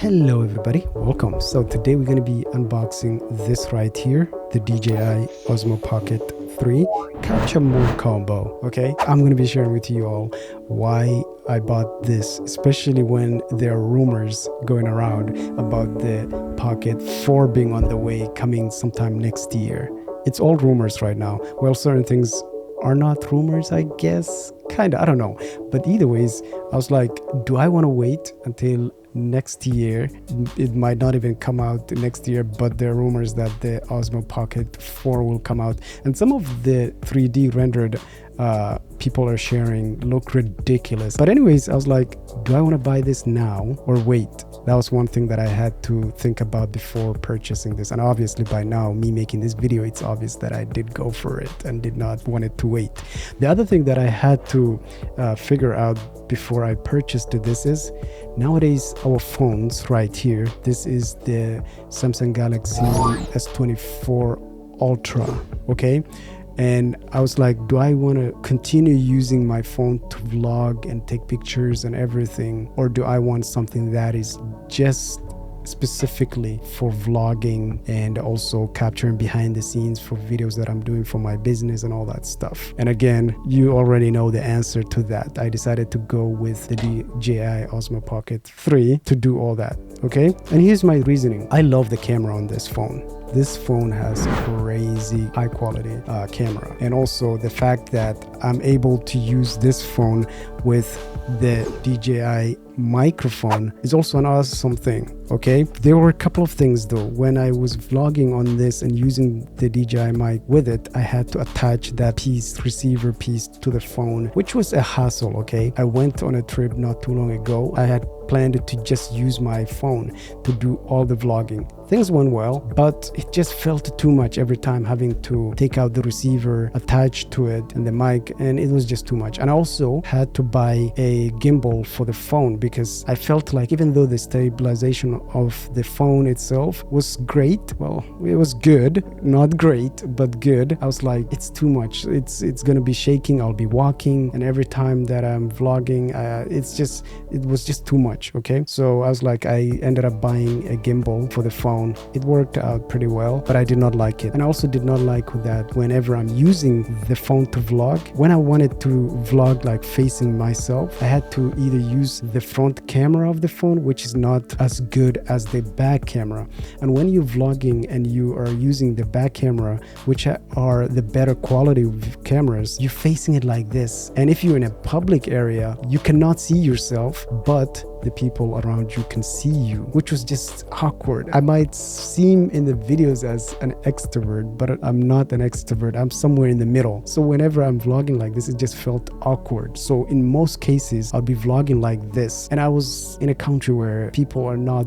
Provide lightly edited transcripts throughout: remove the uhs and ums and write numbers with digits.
Hello everybody, welcome. So today we're going to be unboxing this right here, the DJI Osmo Pocket 3 capture mode combo. Okay, I'm going to be sharing with you all why I bought this, especially when there are rumors going around about the Pocket 4 being on the way, coming sometime next year. It's all rumors right now. Well, certain things are not rumors, I guess, kind of, I don't know, but either ways I was like, do I want to wait until next year? It might not even come out next year, but there are rumors that the Osmo Pocket 4 will come out, and some of the 3D rendered people are sharing look ridiculous. But anyways, I was like, do I want to buy this now or wait? That was one thing that I had to think about before purchasing this. And obviously by now, me making this video, it's obvious that I did go for it and did not want it to wait. The other thing that I had to figure out before I purchased this is, nowadays our phones right here, this is the Samsung Galaxy S24 Ultra, okay? And I was like, do I want to continue using my phone to vlog and take pictures and everything? Or do I want something that is just specifically for vlogging and also capturing behind the scenes for videos that I'm doing for my business and all that stuff? And again, you already know the answer to that. I decided to go with the DJI Osmo Pocket 3 to do all that, okay? And here's my reasoning. I love the camera on this phone. This phone has crazy high quality camera, and also the fact that I'm able to use this phone with the DJI microphone is also an awesome thing. Okay, there were a couple of things though. When I was vlogging on this and using the DJI mic with it, I had to attach that receiver piece to the phone, which was a hassle. Okay, I went on a trip not too long ago. I had planned to just use my phone to do all the vlogging. Things went well, but it just felt too much every time having to take out the receiver, attach to it and the mic, and it was just too much. And I also had to buy a gimbal for the phone because I felt like even though the stabilization of the phone itself was great, well, it was good, not great, but good, I was like, it's too much. It's gonna be shaking, I'll be walking, and every time that I'm vlogging, it was just too much. Okay, so I was like, I ended up buying a gimbal for the phone. It worked out pretty well, but I did not like it. And I also did not like that whenever I'm using the phone to vlog, when I wanted to vlog like facing myself, I had to either use the front camera of the phone, which is not as good as the back camera. And when you're vlogging and you are using the back camera, which are the better quality of cameras, you're facing it like this. And if you're in a public area, you cannot see yourself, but the people around you can see you, which was just awkward. I might seem in the videos as an extrovert, but I'm not an extrovert. I'm somewhere in the middle. So whenever I'm vlogging like this, it just felt awkward. So in most cases, I'll be vlogging like this. And I was in a country where people are not,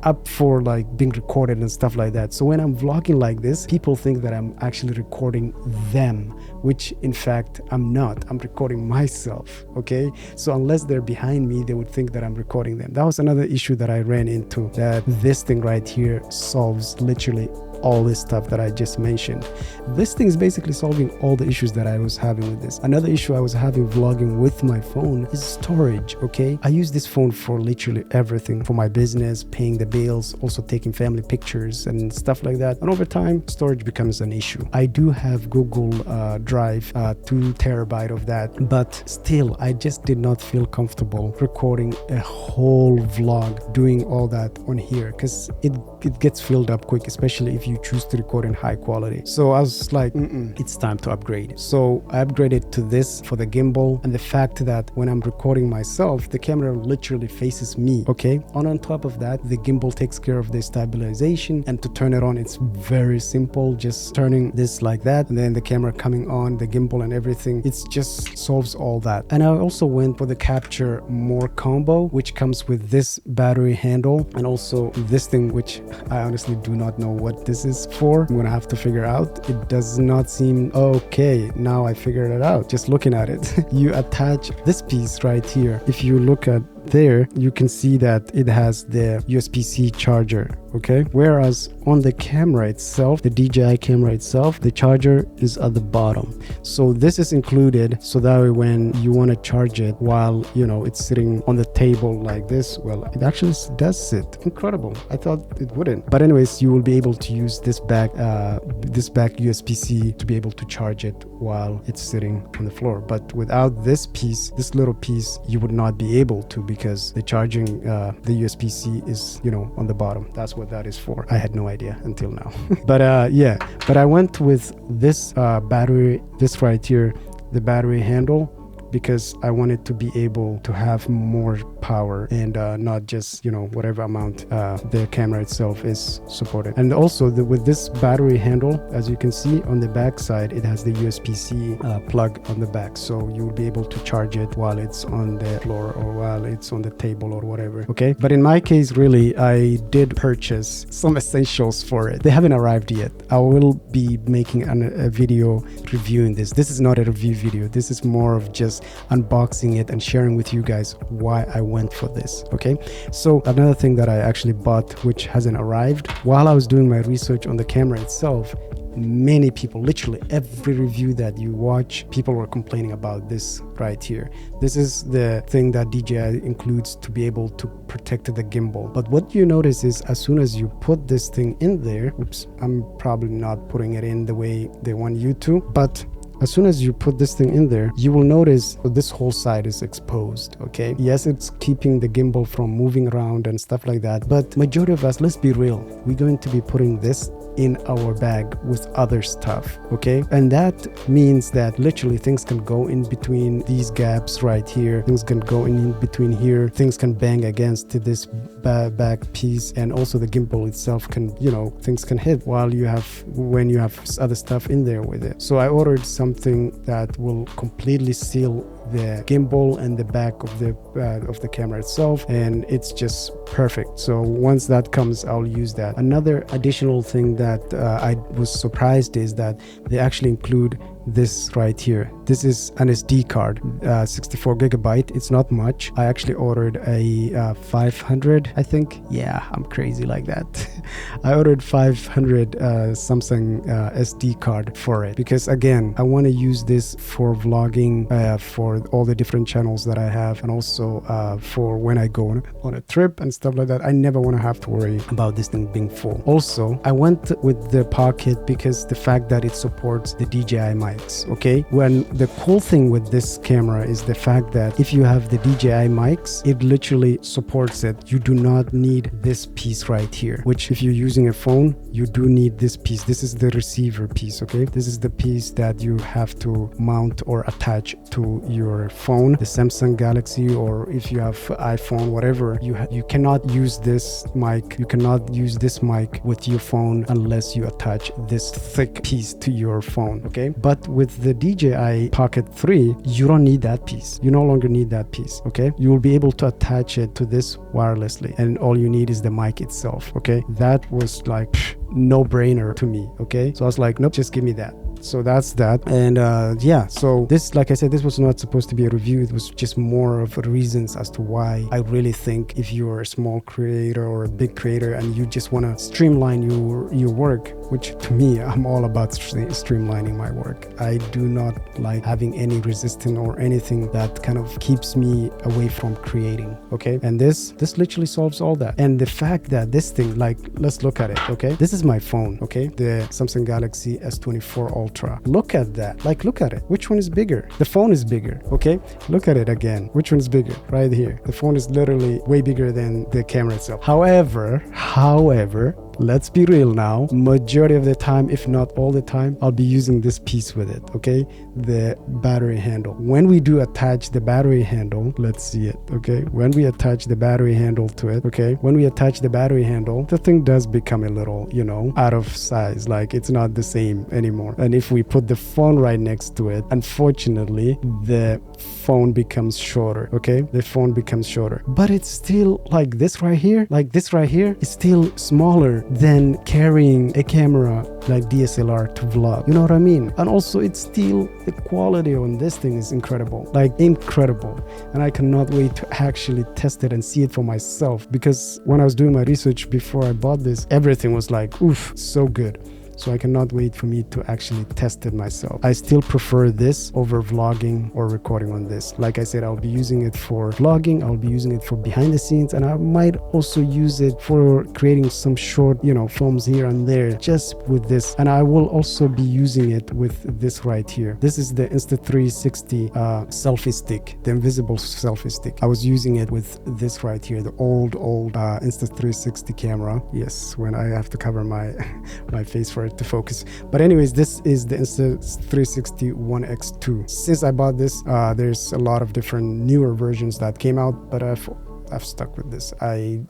up for like being recorded and stuff like that. So when I'm vlogging like this, people think that I'm actually recording them, which in fact, I'm not. I'm recording myself, okay? So unless they're behind me, they would think that I'm recording them. That was another issue that I ran into, that this thing right here solves literally all this stuff that I just mentioned. This thing is basically solving all the issues that I was having with this. Another issue I was having vlogging with my phone is storage, okay? I use this phone for literally everything, for my business, paying the bills, also taking family pictures and stuff like that. And over time, storage becomes an issue. I do have Google Drive, 2 terabyte of that, but still, I just did not feel comfortable recording a whole vlog, doing all that on here, because it gets filled up quick, especially if you choose to record in high quality. So I was like, it's time to upgrade. So I upgraded to this for the gimbal, and the fact that when I'm recording myself, the camera literally faces me, okay? On top of that, the gimbal takes care of the stabilization, and to turn it on, it's very simple, just turning this like that, and then the camera coming on, the gimbal and everything. It just solves all that. And I also went for the capture more combo, which comes with this battery handle, and also this thing, which I honestly do not know what this is for. I'm gonna have to figure out. It does not seem okay. Now I figured it out just looking at it. You attach this piece right here. If you look at there you can see that it has the USB-C charger, okay? Whereas on the camera itself, the DJI camera itself, the charger is at the bottom. So this is included, so that way when you want to charge it while, you know, it's sitting on the table like this, well, it actually does sit. Incredible. I thought it wouldn't. But anyways, you will be able to use this back USB-C to be able to charge it while it's sitting on the floor. But without this piece, this little piece, you would not be able to, because the charging, the USB-C is, you know, on the bottom. That's what that is for. I had no idea until now. But yeah, but I went with this battery, this right here, the battery handle, because I wanted to be able to have more power and not just, you know, whatever amount the camera itself is supported. And also with this battery handle, as you can see on the back side, it has the USB-C plug on the back, so you will be able to charge it while it's on the floor or while it's on the table or whatever. Okay, but in my case, really, I did purchase some essentials for it. They haven't arrived yet. I will be making a video reviewing this. This is not a review video. This is more of just unboxing it and sharing with you guys why I went for this. Okay, so another thing that I actually bought, which hasn't arrived, while I was doing my research on the camera itself, many people, literally every review that you watch, people were complaining about this right here. This is the thing that DJI includes to be able to protect the gimbal. But what you notice is, as soon as you put this thing in there, oops, I'm probably not putting it in the way they want you to, but as soon as you put this thing in there, you will notice this whole side is exposed. Okay, yes, it's keeping the gimbal from moving around and stuff like that, but majority of us, let's be real, we're going to be putting this in our bag with other stuff. Okay, and that means that literally things can go in between these gaps right here, things can go in between here, things can bang against this back piece, and also the gimbal itself can, you know, things can hit while you have, when you have other stuff in there with it. So I ordered something that will completely seal the gimbal and the back of the camera itself, and it's just perfect. So once that comes, I'll use that. Another additional thing that I was surprised is that they actually include this right here. This is an SD card, 64 gigabyte. It's not much. I actually ordered a 500, I think. Yeah, I'm crazy like that. I ordered 500 Samsung SD card for it, because again, I want to use this for vlogging, for all the different channels that I have, and also for when I go on a trip and stuff like that. I never want to have to worry about this thing being full. Also, I went with the Pocket because the fact that it supports the DJI Mic. Okay, when the cool thing with this camera is the fact that if you have the DJI mics, it literally supports it. You do not need this piece right here, which if you're using a phone, you do need this piece. This is the receiver piece. Okay, this is the piece that you have to mount or attach to your phone, the Samsung Galaxy, or if you have iPhone, whatever, you cannot use this mic. You cannot use this mic with your phone unless you attach this thick piece to your phone. Okay, but with the DJI Pocket 3, you don't need that piece. You no longer need that piece. Okay, you will be able to attach it to this wirelessly, and all you need is the mic itself. Okay, that was like no brainer to me. Okay, so I was like, nope, just give me that. So that's that. And yeah, so this, like I said, this was not supposed to be a review. It was just more of reasons as to why I really think if you're a small creator or a big creator and you just want to streamline your work, which to me, I'm all about streamlining my work. I do not like having any resistance or anything that kind of keeps me away from creating. Okay, and this literally solves all that. And the fact that this thing, like, let's look at it. Okay, this is my phone. Okay, the Samsung Galaxy S24 Ultra. Look at that. Like, look at it. Which one is bigger? The phone is bigger. Okay, look at it again. Which one is bigger? Right here. The phone is literally way bigger than the camera itself. However, let's be real now, majority of the time, if not all the time, I'll be using this piece with it. Okay, the battery handle. When we do attach the battery handle, let's see it. Okay, when we attach the battery handle to it, okay, when we attach the battery handle, the thing does become a little, you know, out of size. Like, it's not the same anymore. And if we put the phone right next to it, unfortunately, the phone becomes shorter. Okay, the phone becomes shorter, but it's still like this right here, is still smaller than carrying a camera like DSLR to vlog. You know what I mean? And also it's still, the quality on this thing is incredible, like incredible. And I cannot wait to actually test it and see it for myself, because when I was doing my research before I bought this, everything was like, oof, so good. So I cannot wait for me to actually test it myself. I still prefer this over vlogging or recording on this. Like I said, I'll be using it for vlogging, I'll be using it for behind the scenes, and I might also use it for creating some short, films here and there just with this. And I will also be using it with this right here. This is the Insta360 selfie stick, the invisible selfie stick. I was using it with this right here, the old Insta360 camera. Yes, when I have to cover my face for it to focus. But anyways, this is the Insta360 ONE X2. Since I bought this, there's a lot of different newer versions that came out, but I've stuck with this.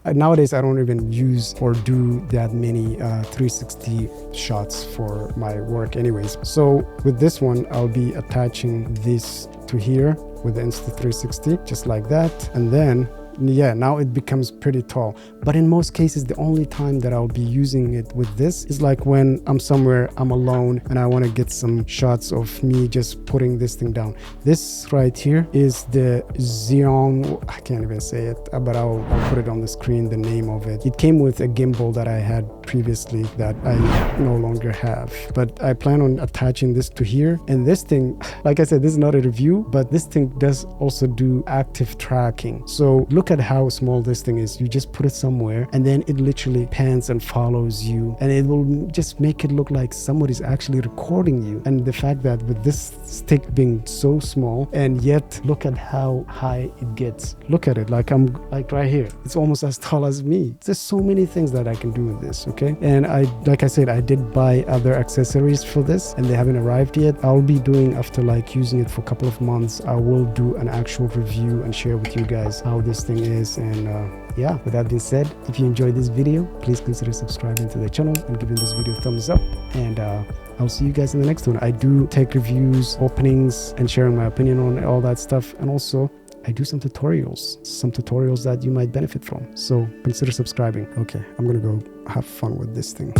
Nowadays I don't even use or do that many 360 shots for my work anyways. So with this one, I'll be attaching this to here with the Insta360, just like that. And then now it becomes pretty tall. But in most cases, the only time that I'll be using it with this is like when I'm somewhere, I'm alone, and I want to get some shots of me just putting this thing down. This right here is the 𝕼𝕤𝕦𝕚𝕚, I can't even say it, but I'll put it on the screen, the name of it. It came with a gimbal that I had previously that I no longer have, but I plan on attaching this to here. And this thing, like I said, this is not a review, but this thing does also do active tracking. So look at how small this thing is. You just put it somewhere and then it literally pans and follows you, and it will just make it look like somebody's actually recording you. And the fact that with this stick being so small, and yet look at how high it gets. Look at it, like I'm like right here, it's almost as tall as me. There's so many things that I can do with this. Okay, and like I said, I did buy other accessories for this and they haven't arrived yet. I'll be doing, after like using it for a couple of months, I will do an actual review and share with you guys how this thing is. And yeah, with that being said, if you enjoyed this video, please consider subscribing to the channel and giving this video a thumbs up. And I'll see you guys in the next one. I do take reviews, openings, and sharing my opinion on all that stuff. And also I do some tutorials that you might benefit from. So consider subscribing. Okay, I'm gonna go have fun with this thing.